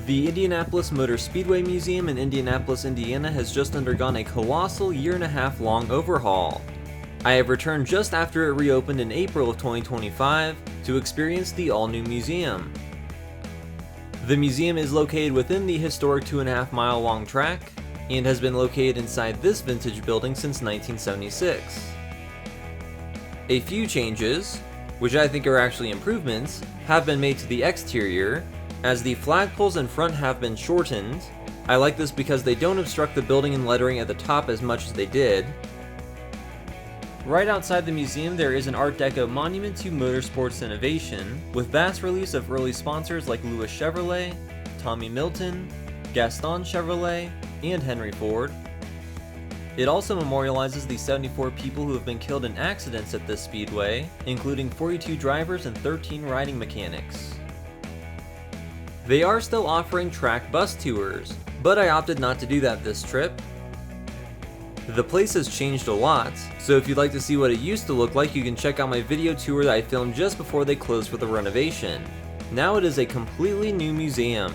The Indianapolis Motor Speedway Museum in Indianapolis, Indiana has just undergone a colossal year-and-a-half-long overhaul. I have returned just after it reopened in April of 2025 to experience the all-new museum. The museum is located within the historic 2.5-mile-long track and has been located inside this vintage building since 1976. A few changes, which I think are actually improvements, have been made to the exterior, as the flagpoles in front have been shortened. I like this because they don't obstruct the building and lettering at the top as much as they did. Right outside the museum there is an Art Deco monument to motorsports innovation, with bas reliefs of early sponsors like Lewis Chevrolet, Tommy Milton, Gaston Chevrolet, and Henry Ford. It also memorializes the 74 people who have been killed in accidents at this speedway, including 42 drivers and 13 riding mechanics. They are still offering track bus tours, but I opted not to do that this trip. The place has changed a lot, so if you'd like to see what it used to look like, you can check out my video tour that I filmed just before they closed for the renovation. Now it is a completely new museum.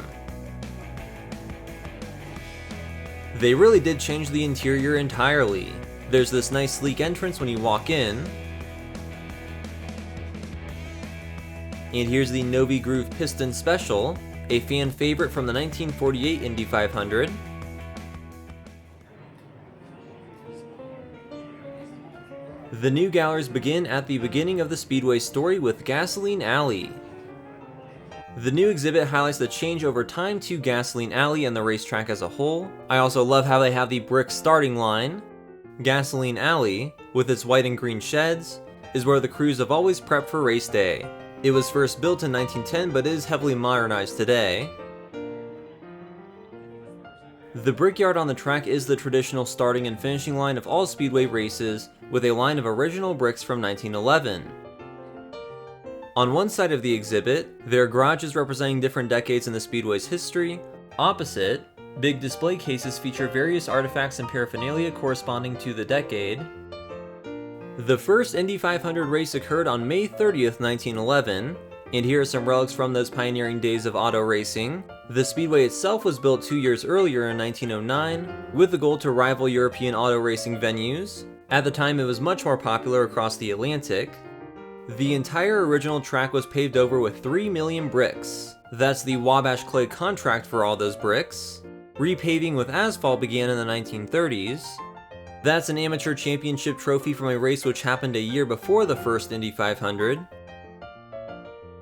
They really did change the interior entirely. There's this nice sleek entrance when you walk in. And here's the Novi Groove Piston Special, a fan favorite from the 1948 Indy 500. The new galleries begin at the beginning of the Speedway story with Gasoline Alley. The new exhibit highlights the change over time to Gasoline Alley and the racetrack as a whole. I also love how they have the brick starting line. Gasoline Alley, with its white and green sheds, is where the crews have always prepped for race day. It was first built in 1910 but is heavily modernized today. The brickyard on the track is the traditional starting and finishing line of all speedway races, with a line of original bricks from 1911. On one side of the exhibit, there are garages representing different decades in the speedway's history. Opposite, big display cases feature various artifacts and paraphernalia corresponding to the decade. The first Indy 500 race occurred on May 30th, 1911, and here are some relics from those pioneering days of auto racing. The speedway itself was built 2 years earlier in 1909, with the goal to rival European auto racing venues. At the time it was much more popular across the Atlantic. The entire original track was paved over with 3 million bricks. That's the Wabash Clay contract for all those bricks. Repaving with asphalt began in the 1930s. That's an amateur championship trophy from a race which happened a year before the first Indy 500.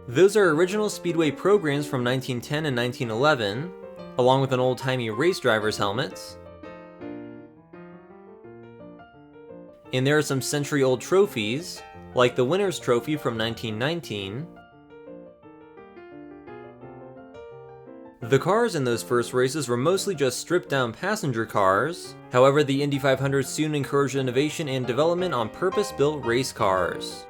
Those are original speedway programs from 1910 and 1911, along with an old-timey race driver's helmet. And there are some century-old trophies, like the winner's trophy from 1919. The cars in those first races were mostly just stripped-down passenger cars. However, the Indy 500 soon encouraged innovation and development on purpose-built race cars.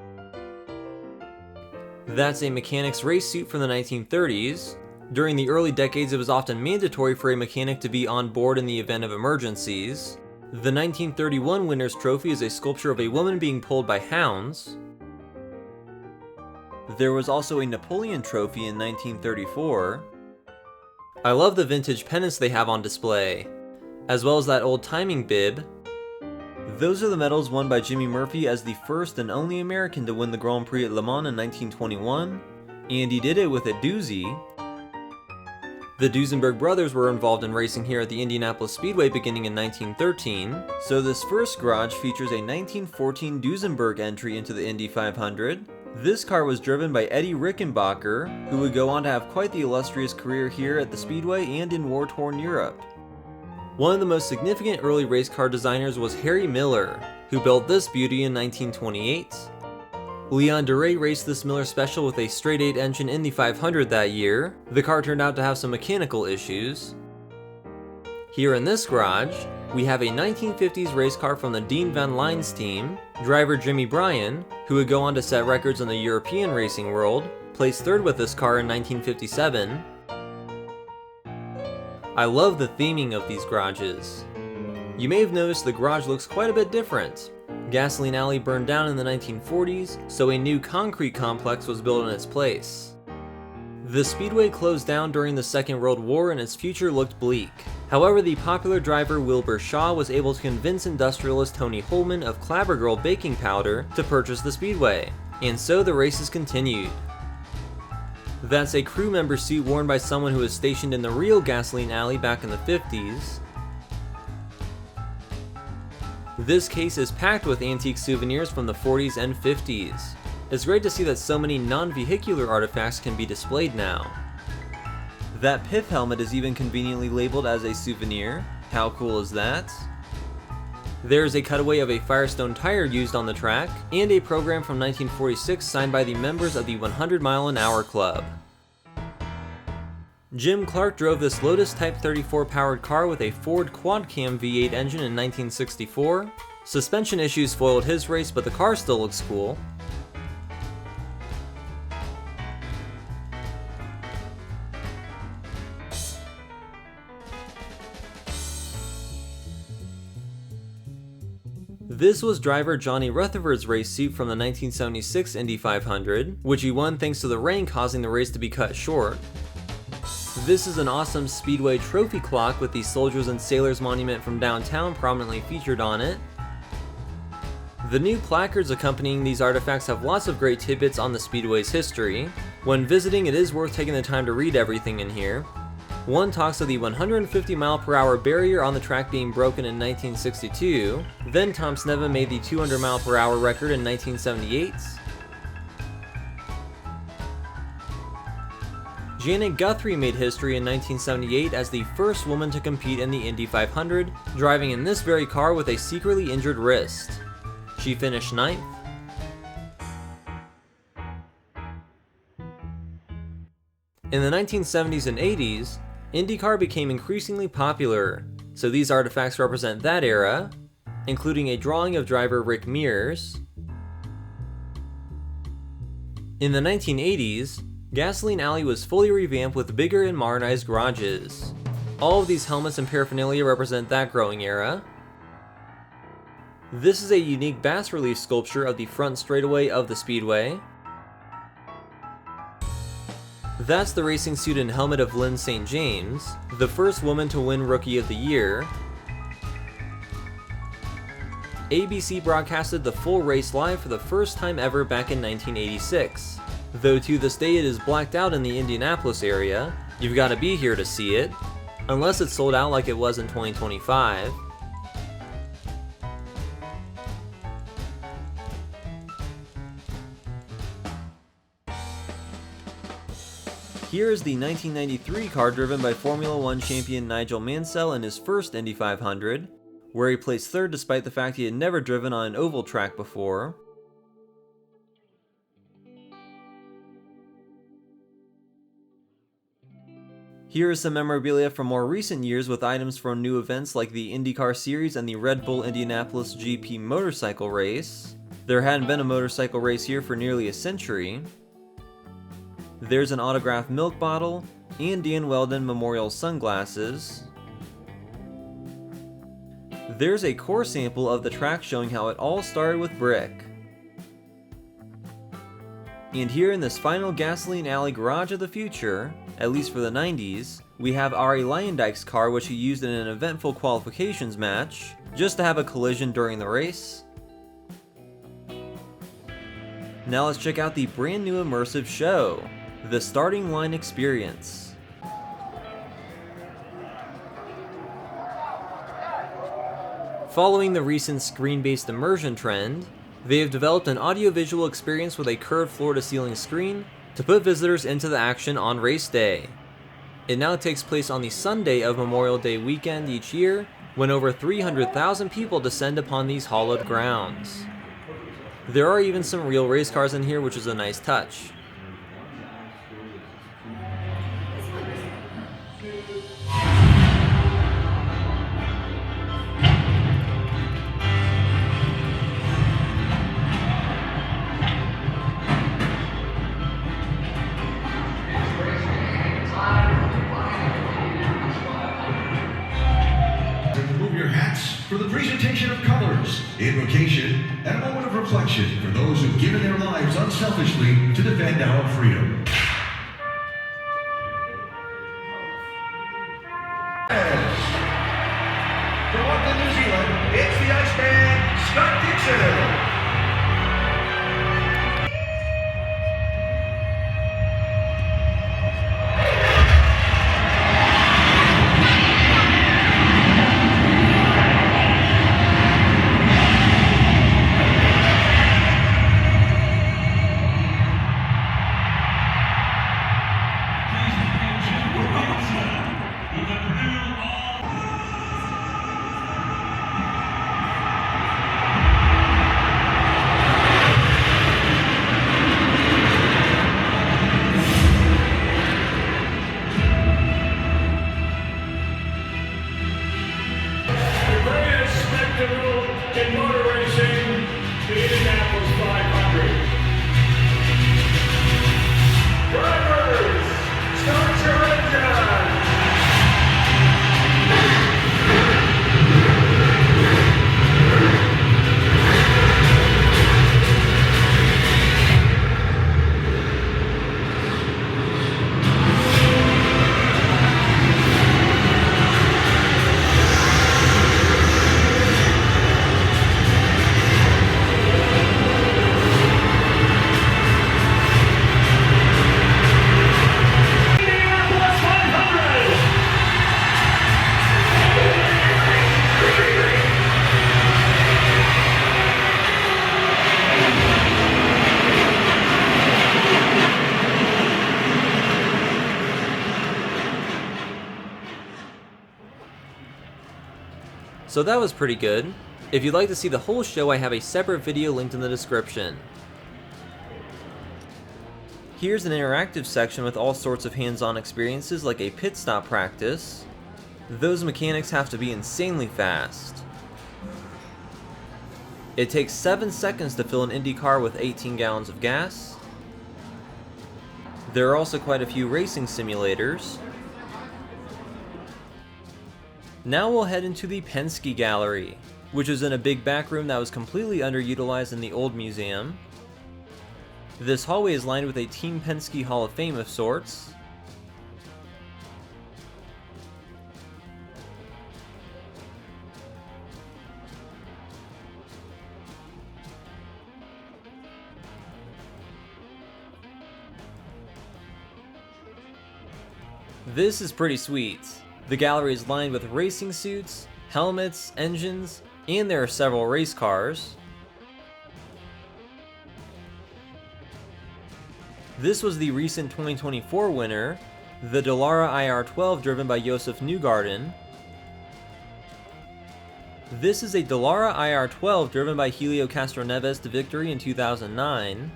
That's a mechanic's race suit from the 1930s. During the early decades, it was often mandatory for a mechanic to be on board in the event of emergencies. The 1931 winner's trophy is a sculpture of a woman being pulled by hounds. There was also a Napoleon trophy in 1934. I love the vintage pennants they have on display, as well as that old timing bib. Those are the medals won by Jimmy Murphy as the first and only American to win the Grand Prix at Le Mans in 1921, and he did it with a doozy. The Duesenberg brothers were involved in racing here at the Indianapolis Speedway beginning in 1913, so this first garage features a 1914 Duesenberg entry into the Indy 500. This car was driven by Eddie Rickenbacker, who would go on to have quite the illustrious career here at the Speedway and in war-torn Europe. One of the most significant early race car designers was Harry Miller, who built this beauty in 1928. Leon Duray raced this Miller Special with a straight-8 engine Indy 500 that year. The car turned out to have some mechanical issues. Here in this garage, we have a 1950s race car from the Dean Van Lines team. Driver Jimmy Bryan, who would go on to set records in the European racing world, placed third with this car in 1957. I love the theming of these garages. You may have noticed the garage looks quite a bit different. Gasoline Alley burned down in the 1940s, so a new concrete complex was built in its place. The speedway closed down during the Second World War and its future looked bleak. However, the popular driver Wilbur Shaw was able to convince industrialist Tony Holman of Clabber Girl baking powder to purchase the speedway, and so the races continued. That's a crew member suit worn by someone who was stationed in the real gasoline alley back in the 50s. This case is packed with antique souvenirs from the 40s and 50s. It's great to see that so many non-vehicular artifacts can be displayed now. That pith helmet is even conveniently labeled as a souvenir. How cool is that? There's a cutaway of a Firestone tire used on the track, and a program from 1946 signed by the members of the 100 Mile an Hour Club. Jim Clark drove this Lotus Type 34 powered car with a Ford quad-cam V8 engine in 1964. Suspension issues foiled his race, but the car still looks cool. This was driver Johnny Rutherford's race suit from the 1976 Indy 500, which he won thanks to the rain causing the race to be cut short. This is an awesome Speedway trophy clock with the Soldiers and Sailors monument from downtown prominently featured on it. The new placards accompanying these artifacts have lots of great tidbits on the Speedway's history. When visiting, it is worth taking the time to read everything in here. One talks of the 150 mph barrier on the track being broken in 1962, then Tom Sneva made the 200 mph record in 1978. Janet Guthrie made history in 1978 as the first woman to compete in the Indy 500, driving in this very car with a secretly injured wrist. She finished 9th. In the 1970s and 80s, IndyCar became increasingly popular, so these artifacts represent that era, including a drawing of driver Rick Mears. In the 1980s, Gasoline Alley was fully revamped with bigger and modernized garages. All of these helmets and paraphernalia represent that growing era. This is a unique bas-relief sculpture of the front straightaway of the Speedway. That's the racing suit and helmet of Lynn St. James, the first woman to win Rookie of the Year. ABC broadcasted the full race live for the first time ever back in 1986. Though to this day it is blacked out in the Indianapolis area, you've got to be here to see it, unless it's sold out like it was in 2025. Here is the 1993 car driven by Formula One champion Nigel Mansell in his first Indy 500, where he placed third despite the fact he had never driven on an oval track before. Here is some memorabilia from more recent years with items from new events like the IndyCar Series and the Red Bull Indianapolis GP motorcycle race. There hadn't been a motorcycle race here for nearly a century. There's an autographed milk bottle, and Dan Weldon Memorial sunglasses. There's a core sample of the track showing how it all started with brick. And here in this final Gasoline Alley garage of the future, at least for the 90s, we have Arie Luyendyk's car, which he used in an eventful qualifications match, just to have a collision during the race. Now let's check out the brand new immersive show, the Starting Line Experience. Following the recent screen-based immersion trend, they have developed an audiovisual experience with a curved floor-to-ceiling screen to put visitors into the action on race day. It now takes place on the Sunday of Memorial Day weekend each year, when over 300,000 people descend upon these hallowed grounds. There are even some real race cars in here, which is a nice touch. For the presentation of colors, invocation, and a moment of reflection for those who've given their lives unselfishly to defend our freedom. From Auckland, New Zealand, it's the Iceman, Scott Dixon. In motor racing, the Indianapolis 500. Drivers, start your engine! So that was pretty good. If you'd like to see the whole show, I have a separate video linked in the description. Here's an interactive section with all sorts of hands-on experiences like a pit stop practice. Those mechanics have to be insanely fast. It takes 7 seconds to fill an Indy car with 18 gallons of gas. There are also quite a few racing simulators. Now we'll head into the Penske Gallery, which is in a big back room that was completely underutilized in the old museum. This hallway is lined with a Team Penske Hall of Fame of sorts. This is pretty sweet. The gallery is lined with racing suits, helmets, engines, and there are several race cars. This was the recent 2024 winner, the Dallara IR12 driven by Josef Newgarden. This is a Dallara IR12 driven by Helio Castroneves to victory in 2009.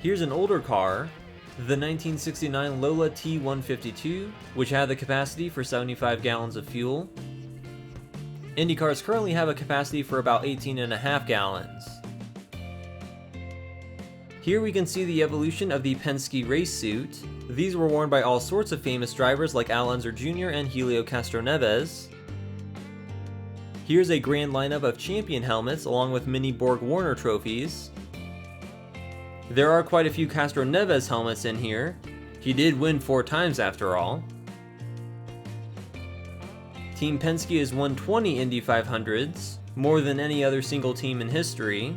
Here's an older car, the 1969 Lola T152, which had the capacity for 75 gallons of fuel. Indy cars currently have a capacity for about 18.5 gallons. Here we can see the evolution of the Penske race suit. These were worn by all sorts of famous drivers like Al Unser Jr. and Helio Castroneves. Here's a grand lineup of champion helmets along with mini Borg Warner trophies. There are quite a few Castroneves helmets in here. He did win 4 times after all. Team Penske has won 20 Indy 500s, more than any other single team in history.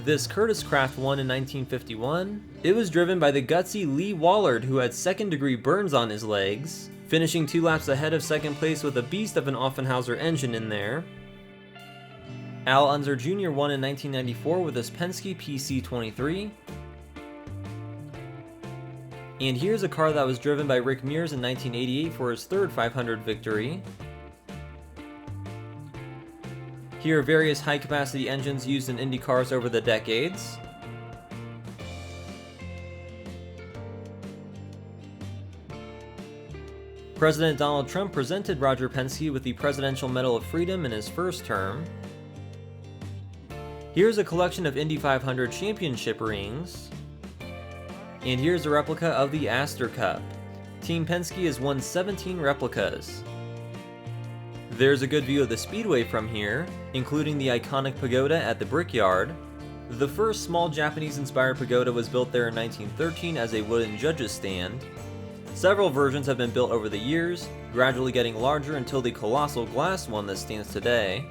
This Curtis Craft won in 1951. It was driven by the gutsy Lee Wallard, who had second-degree burns on his legs, finishing 2 laps ahead of second place with a beast of an Offenhauser engine in there. Al Unser Jr. won in 1994 with his Penske PC-23. And here's a car that was driven by Rick Mears in 1988 for his 3rd 500 victory. Here are various high-capacity engines used in Indy cars over the decades. President Donald Trump presented Roger Penske with the Presidential Medal of Freedom in his first term. Here's a collection of Indy 500 championship rings. And here's a replica of the Astor Cup. Team Penske has won 17 replicas. There's a good view of the speedway from here, including the iconic pagoda at the Brickyard. The first small Japanese-inspired pagoda was built there in 1913 as a wooden judge's stand. Several versions have been built over the years, gradually getting larger until the colossal glass one that stands today.